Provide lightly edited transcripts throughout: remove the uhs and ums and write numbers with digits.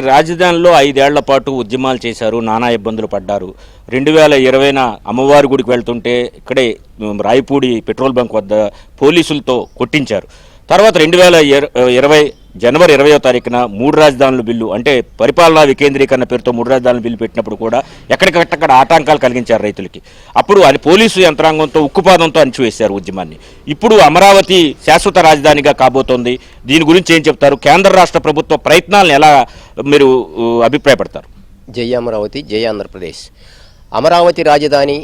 రాజధానిలో 5 ఏళ్ల పాటు ఉద్యమాలు చేశారు, నానా ఇబ్బందులు పడ్డారు. 2020న అమ్మవారి గుడికి వెళ్తుంటే ఇక్కడే రాయపూడి పెట్రోల్ బంక్ వద్ద పోలీసులతో కొట్టించారు. తర్వాత 2020 జనవరి 20వ తారీఖున 3 రాజధానుల బిల్లు, అంటే పరిపాలనా వికేంద్రీకరణ పేరుతో 3 రాజధానుల బిల్లు పెట్టినప్పుడు కూడా ఎక్కడికక్కడ ఆటంకాలు కలిగించారు రైతులకి. అప్పుడు అది పోలీసు యంత్రాంగంతో ఉక్కుపాదంతో అణిచివేశారు ఉద్యమాన్ని. ఇప్పుడు అమరావతి శాశ్వత రాజధానిగా కాబోతోంది. దీని గురించి ఏం చెప్తారు? కేంద్ర రాష్ట్ర ప్రభుత్వ ప్రయత్నాలను ఎలా మీరు అభిప్రాయపడతారు? జై అమరావతి, జై ఆంధ్రప్రదేశ్. అమరావతి రాజధాని,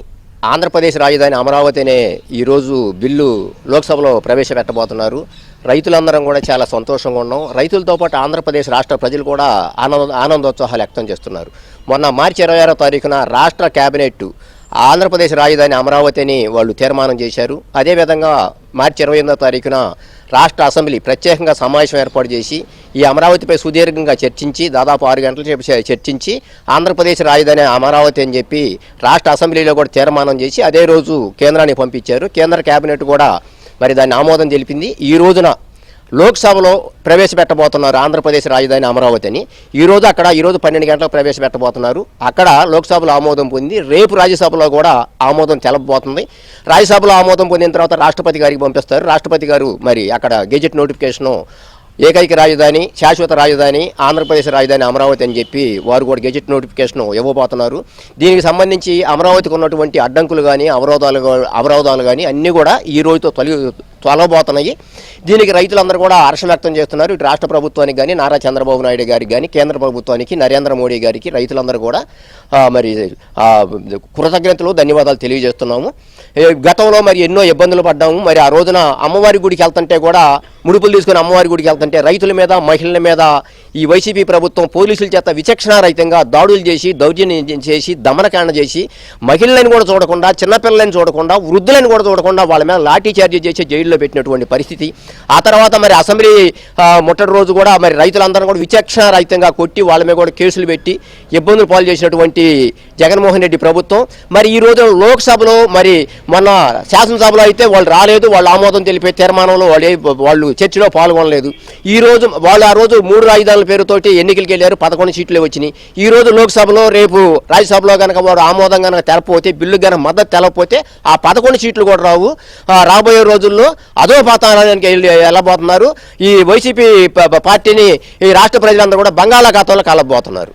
ఆంధ్రప్రదేశ్ రాజధాని అమరావతి అనే ఈరోజు బిల్లు లోక్సభలో ప్రవేశపెట్టబోతున్నారు. రైతులందరం కూడా చాలా సంతోషంగా ఉన్నాం. రైతులతో పాటు ఆంధ్రప్రదేశ్ రాష్ట్ర ప్రజలు కూడా ఆనందోత్సాహాలు వ్యక్తం చేస్తున్నారు. మొన్న మార్చి 26వ తారీఖున రాష్ట్ర కేబినెట్ ఆంధ్రప్రదేశ్ రాజధాని అమరావతి అని వాళ్ళు తీర్మానం చేశారు. అదేవిధంగా మార్చి 28వ తారీఖున రాష్ట్ర అసెంబ్లీ ప్రత్యేకంగా సమావేశం ఏర్పాటు చేసి ఈ అమరావతిపై సుదీర్ఘంగా చర్చించి దాదాపు 6 గంటల చర్చించి ఆంధ్రప్రదేశ్ రాజధాని అమరావతి అని చెప్పి రాష్ట్ర అసెంబ్లీలో కూడా తీర్మానం చేసి అదే రోజు కేంద్రానికి పంపించారు. కేంద్ర కేబినెట్ కూడా మరి దాన్ని ఆమోదం తెలిపింది. ఈ రోజున లోక్సభలో ప్రవేశపెట్టబోతున్నారు ఆంధ్రప్రదేశ్ రాజధాని అమరావతి అని. ఈరోజు 12 గంటలకు ప్రవేశపెట్టబోతున్నారు. అక్కడ లోక్సభలో ఆమోదం పొంది రేపు రాజ్యసభలో కూడా ఆమోదం తెలపబోతుంది. రాజ్యసభలో ఆమోదం పొందిన తర్వాత రాష్ట్రపతి గారికి పంపిస్తారు. రాష్ట్రపతి గారు మరి అక్కడ గెజెట్ నోటిఫికేషను ఏకైక రాజధాని, శాశ్వత రాజధాని ఆంధ్రప్రదేశ్ రాజధాని అమరావతి అని చెప్పి వారు కూడా గెజెట్ నోటిఫికేషన్ ఇవ్వబోతున్నారు. దీనికి సంబంధించి అమరావతికి ఉన్నటువంటి అడ్డంకులు కానీ అవరోధాలు కానీ అన్నీ కూడా ఈ రోజుతో తొలగబోతున్నాయి. దీనికి రైతులందరూ కూడా హర్షం వ్యక్తం చేస్తున్నారు. ఇటు రాష్ట్ర ప్రభుత్వానికి కానీ, నారా చంద్రబాబు నాయుడు గారికి కానీ, కేంద్ర ప్రభుత్వానికి, నరేంద్ర మోడీ గారికి రైతులందరూ కూడా మరి కృతజ్ఞతలు, ధన్యవాదాలు తెలియజేస్తున్నాము. గతంలో మరి ఎన్నో ఇబ్బందులు పడ్డాము. మరి ఆ రోజున అమ్మవారి గుడికి వెళ్తుంటే కూడా ముడుపులు తీసుకుని అమ్మవారి గుడికి వెళ్తుంటే రైతుల మీద, మహిళల మీద ఈ వైసీపీ ప్రభుత్వం పోలీసుల చేత విచక్షణారహితంగా దాడులు చేసి, దౌర్జన్యం చేసి, దమనకాండ చేసి, మహిళలను కూడా చూడకుండా, చిన్నపిల్లలను చూడకుండా, వృద్ధులను కూడా చూడకుండా వాళ్ళ మీద లాఠీ చార్జీ చేసి జైల్లో పెట్టినటువంటి పరిస్థితి. ఆ తర్వాత మరి అసెంబ్లీ మొట్టటి రోజు కూడా మరి రైతులందరూ కూడా విచక్షణారహితంగా కొట్టి వాళ్ళ మీద కూడా కేసులు పెట్టి ఇబ్బందులు పాలు చేసినటువంటి జగన్మోహన్ రెడ్డి ప్రభుత్వం మరి ఈ రోజు లోక్సభలో మరి మొన్న శాసనసభలో అయితే వాళ్ళు రాలేదు. వాళ్ళు ఆమోదం తెలిపే తీర్మానంలో వాళ్ళు చర్చలో పాల్గొనలేదు. ఈ రోజు వాళ్ళు ఆ రోజు 3 రాజధానుల పేరుతోటి ఎన్నికలకు వెళ్ళారు. 11 సీట్లే వచ్చినాయి. ఈ రోజు లోక్సభలో, రేపు రాజ్యసభలో కనుక వాడు ఆమోదం కనుక తెలపపోతే, బిల్లు కనుక మద్దతు తెలపపోతే ఆ 11 సీట్లు కూడా రావు. రాబోయే రోజుల్లో అదో పాతాళానికి వెళ్ళబోతున్నారు. ఈ వైసీపీ పార్టీని ఈ రాష్ట్ర ప్రజలందరూ కూడా బంగాళాఖాతంలో కలపబోతున్నారు.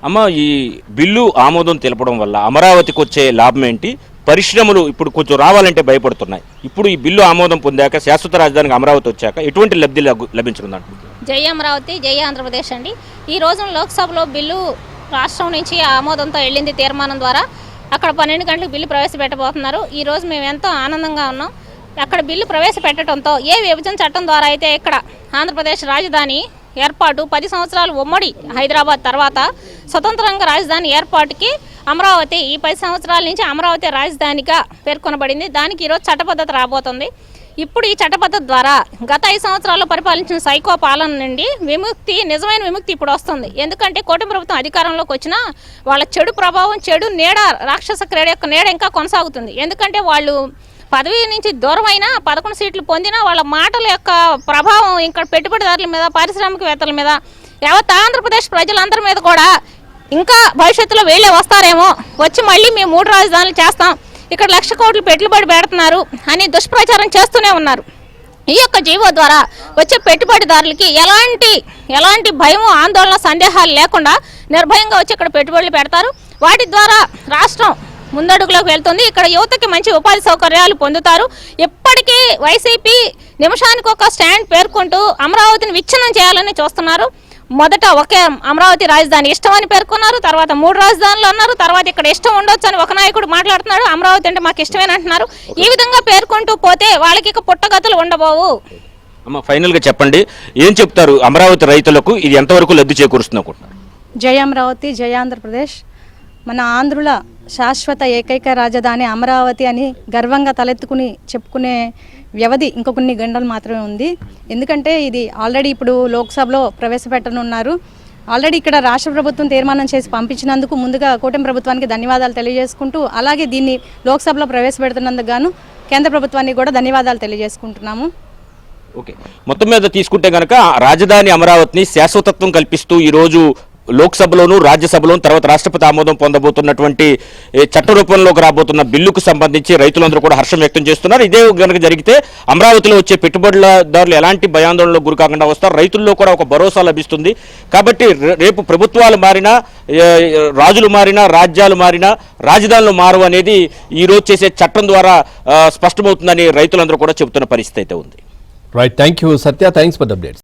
అమ్మ, ఈ బిల్లు ఆమోదం తెలపడం వల్ల అమరావతికి వచ్చే లాభం ఏంటి? పరిశ్రమలు ఇప్పుడు కొంచెం రావాలంటే భయపడుతున్నాయి. ఇప్పుడు ఈ బిల్లు ఆమోదం పొందాక, శాశ్వత రాజధానికి అమరావతి వచ్చాక ఎటువంటి లబ్ధి లభించుకుందంట? జై అమరావతి, జై ఆంధ్రప్రదేశ్ అండి. ఈ రోజు లోక్సభలో బిల్లు రాష్ట్రం నుంచి ఆమోదంతో వెళ్ళింది తీర్మానం ద్వారా. అక్కడ 12 గంటలకు బిల్లు ప్రవేశపెట్టబోతున్నారు. ఈ రోజు మేము ఎంతో ఆనందంగా ఉన్నాం. అక్కడ బిల్లు ప్రవేశపెట్టడంతో ఏ విభజన చట్టం ద్వారా అయితే ఇక్కడ ఆంధ్రప్రదేశ్ రాజధాని ఏర్పాటు 10 సంవత్సరాలు ఉమ్మడి హైదరాబాద్ తర్వాత స్వతంత్రంగా రాజధాని ఏర్పాటుకి అమరావతి ఈ 10 సంవత్సరాల నుంచి అమరావతి రాజధానిగా పేర్కొనబడింది. దానికి ఈరోజు చట్టబద్ధత రాబోతుంది. ఇప్పుడు ఈ చట్టబద్ధత ద్వారా గత 5 సంవత్సరాల్లో పరిపాలించిన సైకో పాలన నుండి విముక్తి, నిజమైన విముక్తి ఇప్పుడు వస్తుంది. ఎందుకంటే కూటమి ప్రభుత్వం అధికారంలోకి వచ్చినా వాళ్ళ చెడు ప్రభావం, చెడు నీడ, రాక్షస క్రీడ యొక్క నీడ ఇంకా కొనసాగుతుంది. ఎందుకంటే వాళ్ళు పదవి నుంచి దూరమైన 11 సీట్లు పొందినా వాళ్ళ మాటల యొక్క ప్రభావం ఇక్కడ పెట్టుబడిదారుల మీద, పారిశ్రామికవేత్తల మీద, యావత్ ఆంధ్రప్రదేశ్ ప్రజలందరి మీద కూడా ఇంకా భవిష్యత్తులో వీళ్ళే వస్తారేమో, వచ్చి మళ్ళీ మేము 3 రాజధానులు చేస్తాం, ఇక్కడ 1,00,000 కోట్లు పెట్టుబడి పెడుతున్నారు అని దుష్ప్రచారం చేస్తూనే ఉన్నారు. ఈ యొక్క జీవో ద్వారా వచ్చే పెట్టుబడిదారులకి ఎలాంటి భయం, ఆందోళన, సందేహాలు లేకుండా నిర్భయంగా వచ్చి ఇక్కడ పెట్టుబడులు పెడతారు. వాటి ద్వారా రాష్ట్రం ముందడుగులోకి వెళ్తుంది. ఇక్కడ యువతకి మంచి ఉపాధి సౌకర్యాలు పొందుతారు. ఎప్పటికీ వైసీపీ నిమిషానికి ఒక స్టాండ్ పేర్కొంటూ అమరావతిని విచ్ఛిన్నం చేయాలని చూస్తున్నారు. మొదట ఒకే అమరావతి రాజధాని ఇష్టం అని పేర్కొన్నారు. తర్వాత 3 రాజధానులు అన్నారు. తర్వాత ఇక్కడ ఇష్టం ఉండొచ్చు అని ఒక నాయకుడు మాట్లాడుతున్నాడు. అమరావతి అంటే మాకు ఇష్టమేనంటున్నారు. అంటున్నారు. ఈ విధంగా పేర్కొంటూ పోతే వాళ్ళకి ఇక పుట్టగతులు ఉండబోవు. అమ్మ, ఫైనల్గా చెప్పండి, ఏం చెప్తారు అమరావతి రైతులకు? ఇది ఎంతవరకు లబ్ధి చేకూరుస్తుంది అనుకుంటున్నారు? జై అమరావతి, జై ఆంధ్రప్రదేశ్. మన ఆంధ్రుల శాశ్వత ఏకైక రాజధాని అమరావతి అని గర్వంగా తలెత్తుకుని చెప్పుకునే వ్యవధి ఇంకొక కొన్ని గంటలు మాత్రమే ఉంది. ఎందుకంటే ఇది ఆల్రెడీ ఇప్పుడు లోక్సభలో ప్రవేశపెట్టనున్నారు. ఆల్రెడీ ఇక్కడ రాష్ట్ర ప్రభుత్వం తీర్మానం చేసి పంపించినందుకు ముందుగా కూటమి ప్రభుత్వానికి ధన్యవాదాలు తెలియజేసుకుంటూ, అలాగే దీన్ని లోక్సభలో ప్రవేశపెడుతున్నందుకు గాను కేంద్ర ప్రభుత్వానికి కూడా ధన్యవాదాలు తెలియజేసుకుంటున్నాము. ఓకే, మొత్తం మీద తీసుకుంటే కనుక రాజధాని అమరావతిని శాశ్వతత్వం కల్పిస్తూ ఈరోజు లోక్సభలోను రాజ్యసభలోను తర్వాత రాష్ట్రపతి ఆమోదం పొందబోతున్నటువంటి చట్ట రూపంలోకి రాబోతున్న బిల్లుకు సంబంధించి రైతులందరూ కూడా హర్షం వ్యక్తం చేస్తున్నారు. ఇదే కనుక జరిగితే అమరావతిలో వచ్చే పెట్టుబడులదారులు ఎలాంటి భయాందోళనలో గురి కాకుండా వస్తారు, రైతుల్లో కూడా ఒక భరోసా లభిస్తుంది. కాబట్టి రేపు ప్రభుత్వాలు మారినా, రాజులు మారినా, రాజ్యాలు మారినా రాజధానులు మారు అనేది ఈ రోజు చేసే చట్టం ద్వారా స్పష్టమవుతుందని రైతులందరూ కూడా చెబుతున్న పరిస్థితి అయితే ఉంది. Right, thank you Satya, thanks for the updates.